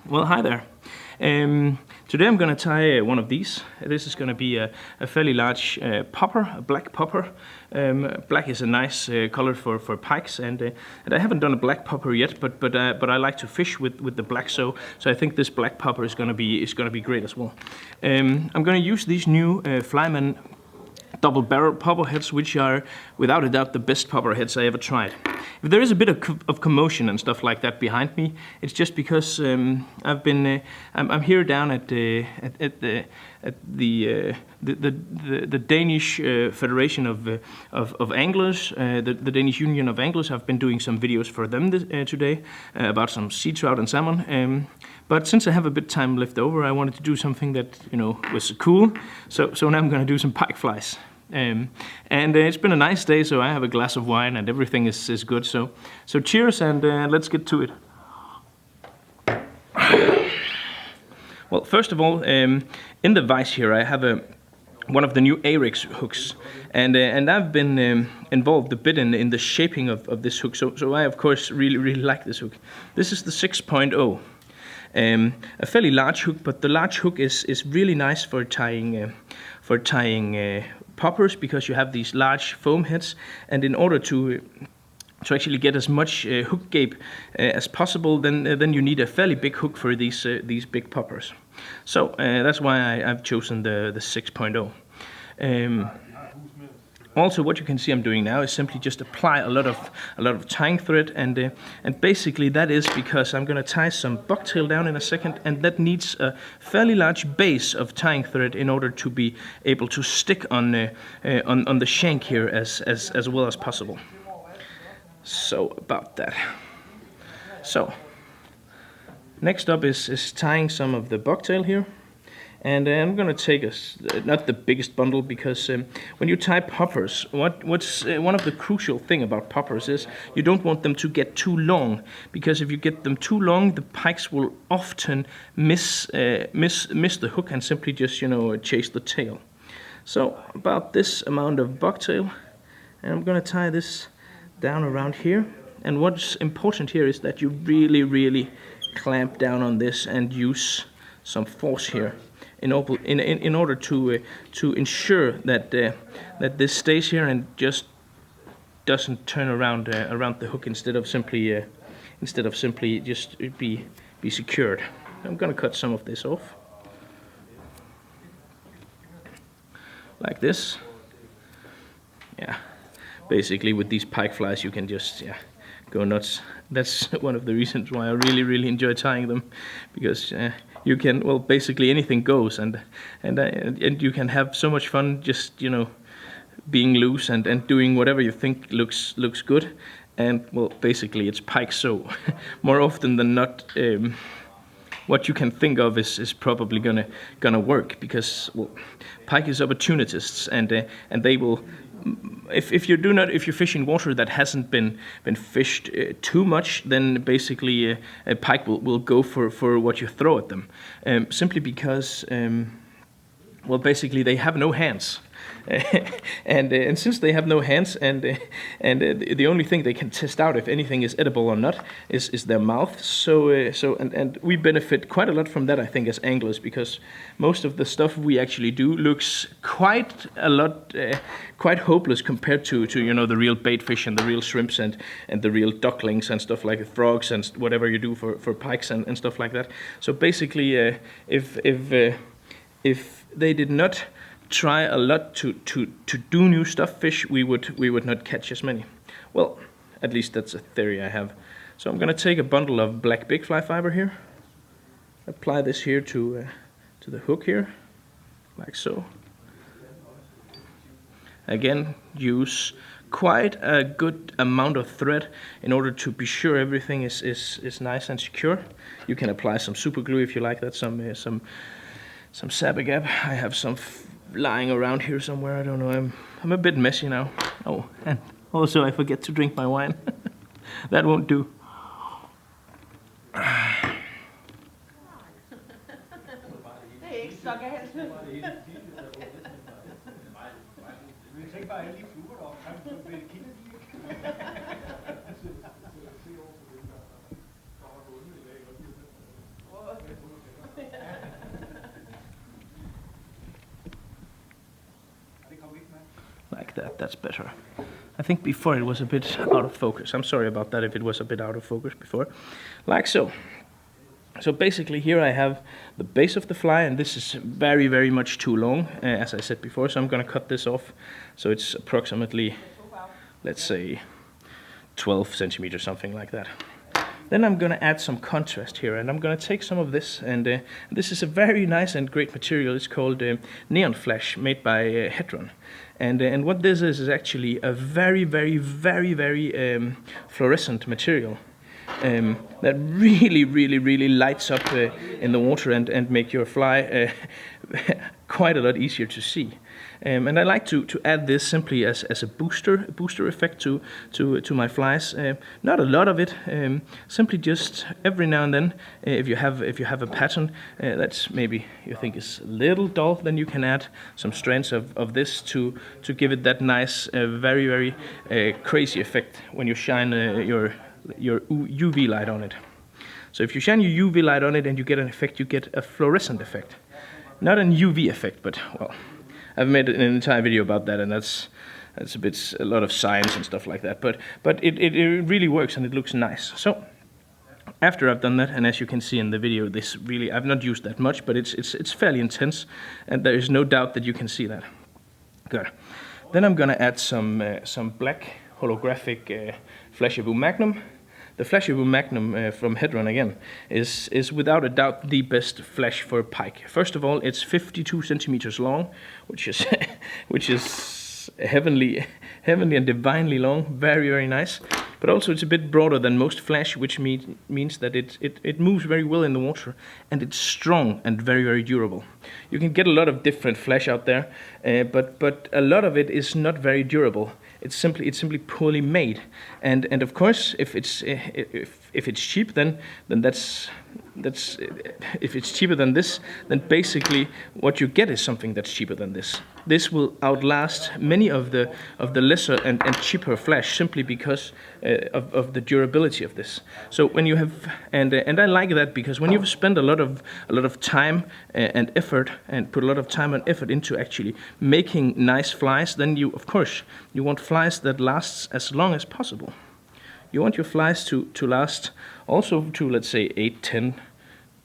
Well, hi there. Today I'm going to tie one of these. This is going to be a fairly large popper, a black popper. Black is a nice color for pikes, and I haven't done a black popper yet, but I like to fish with the black, so I think this black popper is going to be great as well. I'm going to use these new Flyman double barrel popper heads, which are without a doubt the best popper heads I ever tried. If there is a bit of commotion and stuff like that behind me, it's just because I'm here down at the Danish Federation of Anglers, the Danish Union of Anglers. I've been doing some videos for them today about some sea trout and salmon. But since I have a bit time left over, I wanted to do something that was cool. So now I'm going to do some pike flies. And it's been a nice day, so I have a glass of wine and everything is good. So cheers, and let's get to it. Well, first of all, in the vise here I have one of the new Arix hooks, and I've been involved a bit in the shaping of this hook. So I of course really like this hook. This is the 6.0. A fairly large hook, but the large hook is really nice for tying poppers, because you have these large foam heads, and in order to actually get as much hook gape as possible, then you need a fairly big hook for these big poppers. So that's why I've chosen the 6.0. Also, what you can see I'm doing now is simply just apply a lot of tying thread, and basically that is because I'm going to tie some bucktail down in a second, and that needs a fairly large base of tying thread in order to be able to stick on the shank here as well as possible. So about that. So next up is tying some of the bucktail here. And I'm going to take not the biggest bundle, because when you tie poppers, what's one of the crucial thing about poppers is you don't want them to get too long, because if you get them too long, the pikes will often miss the hook and simply just chase the tail. So about this amount of bucktail, and I'm going to tie this down around here. And what's important here is that you really clamp down on this and use some force here in order to ensure that this stays here and just doesn't turn around the hook instead of simply just be secured. I'm gonna cut some of this off like this. Yeah, basically with these pike flies you can just go nuts. That's one of the reasons why I really enjoy tying them, because you can, well, basically anything goes, and you can have so much fun just being loose and doing whatever you think looks good. And well, basically it's pike, so more often than not what you can think of is probably gonna work, because well, pike is opportunists, and they will, if you're fishing water that hasn't been fished too much, then basically a pike will go for what you throw at them, simply because well, basically they have no hands. And since they have no hands, and the only thing they can test out if anything is edible or not is their mouth. So we benefit quite a lot from that, I think, as anglers, because most of the stuff we actually do looks quite hopeless compared to the real bait fish and the real shrimps and the real ducklings and stuff like frogs and whatever you do for pikes and stuff like that. So basically, if they did not try a lot to do new stuff fish, we would not catch as many. Well, at least that's a theory I have. So I'm going to take a bundle of black big fly fiber here, apply this here to the hook here, like so. Again, use quite a good amount of thread in order to be sure everything is nice and secure. You can apply some super glue if you like that, some Sabagab. I have some lying around here somewhere. I don't know. I'm a bit messy now. Oh, and also I forget to drink my wine. That won't do. that's better. I think before it was a bit out of focus. I'm sorry about that if it was a bit out of focus before. Like so. So basically here I have the base of the fly, and this is very, very much too long, as I said before, so I'm going to cut this off. So it's approximately, let's say, 12 centimeters, something like that. Then I'm going to add some contrast here, and I'm going to take some of this, and this is a very nice and great material. It's called neon flash, made by Hedron. And what this is actually a very, very, very, very fluorescent material. That really, really, really lights up in the water and make your fly quite a lot easier to see. And I like to add this simply as a booster effect to my flies. Not a lot of it, simply just every now and then. If you have a pattern that's maybe you think is a little dull, then you can add some strands of this to give it that nice, very, very crazy effect when you shine your UV light on it. So if you shine your UV light on it and you get an effect, you get a fluorescent effect. Not an UV effect, but, well, I've made an entire video about that, and that's a lot of science and stuff like that, but it really works and it looks nice. So after I've done that, and as you can see in the video, this really, I've not used that much, but it's fairly intense, and there is no doubt that you can see that. Good. Then I'm gonna add some black holographic Flashaboo Magnum. The Flashaboo Magnum from Hedron again is without a doubt the best flash for pike. First of all, it's 52 centimeters long, which is heavenly and divinely long, very, very nice. But also it's a bit broader than most flash, which means that it moves very well in the water, and it's strong and very, very durable. You can get a lot of different flash out there, but a lot of it is not very durable. It's simply poorly made, and of course, if it's cheap, then that's if it's cheaper than this, then basically what you get is something that's cheaper than this. This will outlast many of the lesser and cheaper flash simply because of the durability of this. So when you have and I like that, because when you've spent a lot of time and effort and put a lot of time and effort into actually making nice flies, then you want flies that lasts as long as possible. You want your flies to last also to, let's say, 8, 10,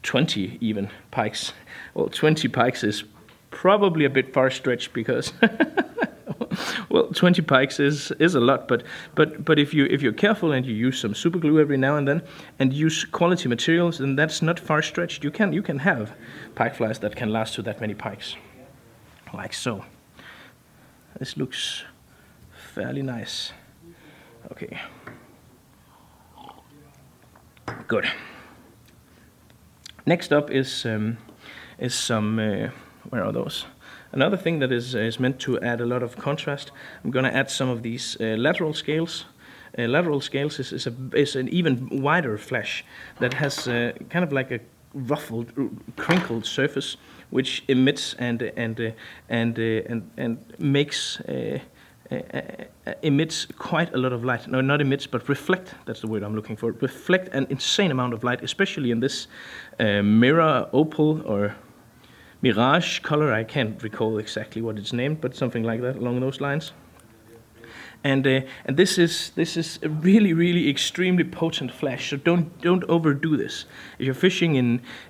20 even pikes. Well, 20 pikes is probably a bit far stretched, because well, 20 pikes is a lot, but if you're careful and you use some super glue every now and then and use quality materials, then that's not far stretched. You can have pike flies that can last to that many pikes, like so. This looks fairly nice. Okay. Good. Next up is some where are those? Another thing that is meant to add a lot of contrast. I'm going to add some of these lateral scales. Lateral scales is an even wider flash that has kind of like a ruffled, crinkled surface, which emits and makes. Emits quite a lot of light. No, not emits, but reflect. That's the word I'm looking for. Reflect an insane amount of light, especially in this mirror opal or mirage color. I can't recall exactly what it's named, but something like that, along those lines. And this is a really, really extremely potent flash. So don't overdo this. If you're fishing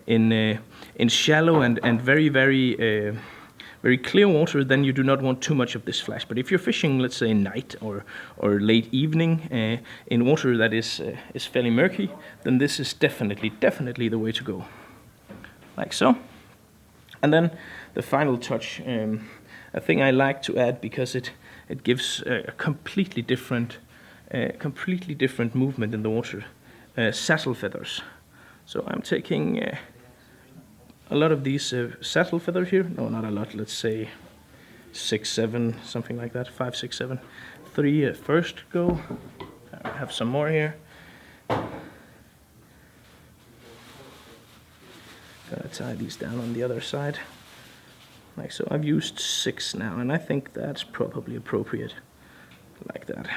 in shallow and very, very very clear water, then you do not want too much of this flash. But if you're fishing, let's say, night or late evening in water that is fairly murky, then this is definitely the way to go, like so. And then the final touch, a thing I like to add because it gives a completely different movement in the water. Saddle feathers. So I'm taking a lot of these saddle feathers here. No, not a lot. Let's say 6, 7, something like that. 5, 6, 7. 3 first go. I have some more here. Gonna tie these down on the other side, like so. I've used 6 now, and I think that's probably appropriate, like that.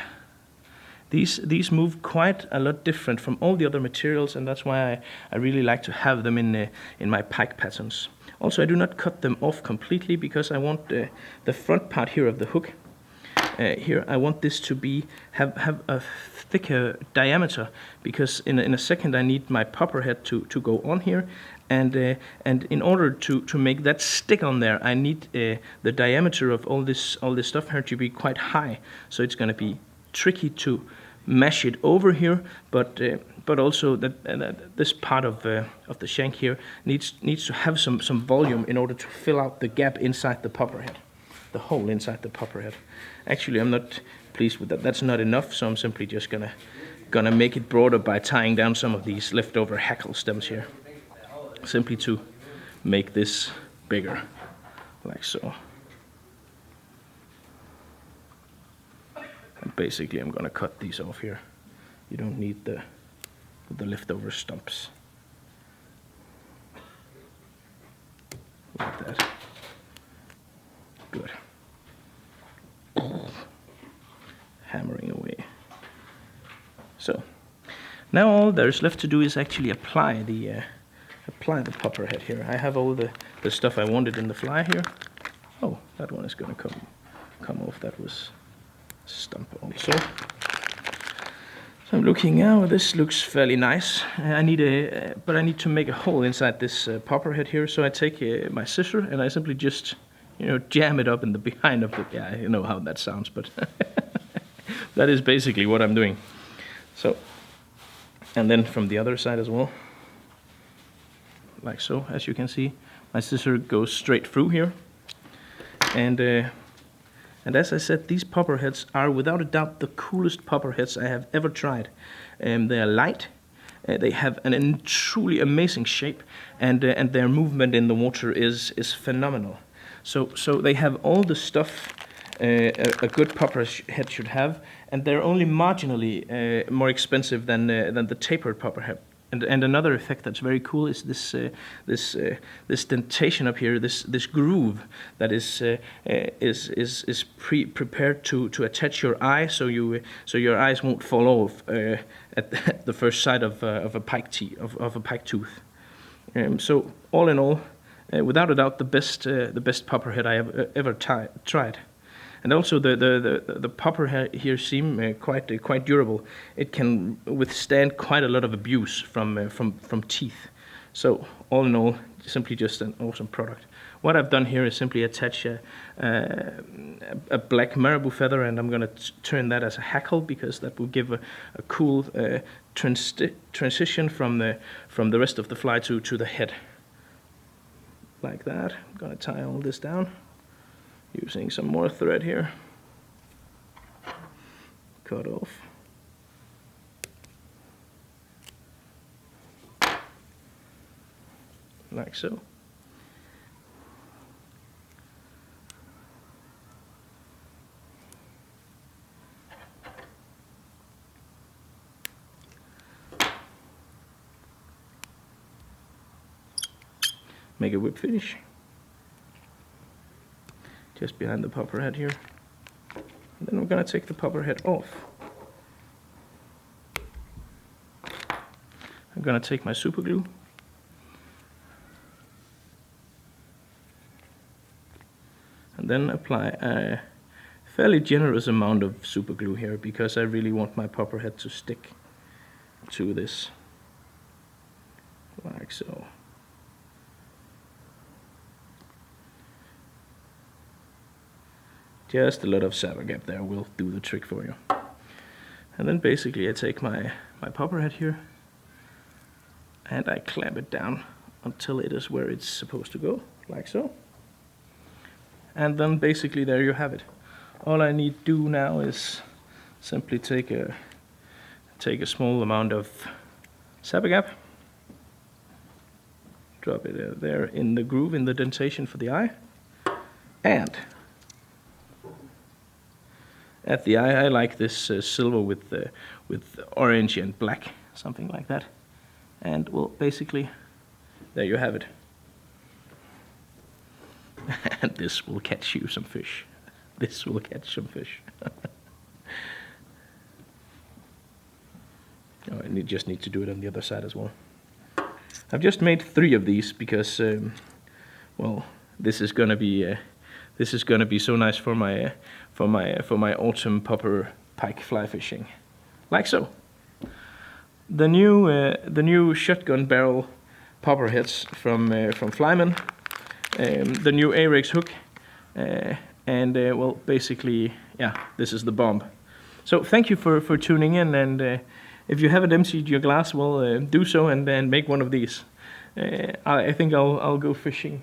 These move quite a lot different from all the other materials, and that's why I really like to have them in my pike patterns. Also, I do not cut them off completely, because I want the front part here of the hook here, I want this to have a thicker diameter, because in a second I need my popper head to go on here, and in order to make that stick on there, I need the diameter of all this stuff here to be quite high. So it's going to be tricky to mesh it over here, but also that this part of the shank here needs to have some volume in order to fill out the gap inside the popper head, the hole inside the popper head. Actually, I'm not pleased with that. That's not enough, so I'm simply just gonna make it broader by tying down some of these leftover hackle stems here, simply to make this bigger, like so. And basically, I'm gonna cut these off here. You don't need the leftover stumps. Like that. Good. Hammering away. So now all there's left to do is actually apply the popper head here. I have all the stuff I wanted in the fly here. Oh, that one is gonna come off. That was stump also. So I'm looking now. This looks fairly nice. But I need to make a hole inside this popper head here. So I take my scissor and I simply just, jam it up in the behind of the. Yeah, you know how that sounds, but that is basically what I'm doing. So, and then from the other side as well, like so. As you can see, my scissor goes straight through here, and as I said, these popper heads are without a doubt the coolest popper heads I have ever tried. They are light, they have an truly amazing shape, and their movement in the water is phenomenal. So they have all the stuff a good popper head should have, and they're only marginally more expensive than the tapered popper head. And another effect that's very cool is this dentation up here, this groove that is prepared to attach your eye, so your eyes won't fall off at the first sight of a pike tooth. So all in all, without a doubt, the best popper head I have ever tried. And also the popper head here seem quite durable. It can withstand quite a lot of abuse from teeth. So all in all, simply just an awesome product. What I've done here is simply attach a black marabou feather, and I'm going to turn that as a hackle, because that will give a cool transition from the rest of the fly to the head. Like that. I'm going to tie all this down using some more thread here. Cut off. Like so. Make a whip finish. Just behind the popper head here. And then we're going to take the popper head off. I'm going to take my super glue. And then apply a fairly generous amount of super glue here, because I really want my popper head to stick to this. Like so. Just a lot of sapper gap there will do the trick for you. And then basically I take my popper head here and I clamp it down until it is where it's supposed to go, like so. And then basically there you have it. All I need to do now is simply take a small amount of sapper gap, drop it there in the groove, in the dentation for the eye, and at the eye I like this silver with orange and black, something like that. And well, basically there you have it. And this will catch you some fish. This will catch some fish. Oh, I just need to do it on the other side as well. I've just made 3 of these because, well, this is gonna be this is gonna be so nice for my autumn popper pike fly fishing, like so. The new shotgun barrel popper heads from Flyman, the new Ahrex hook, and well, basically, yeah, this is the bomb. So thank you for tuning in, and if you haven't emptied your glass, well, do so and make one of these. I think I'll go fishing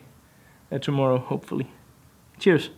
tomorrow, hopefully. Cheers.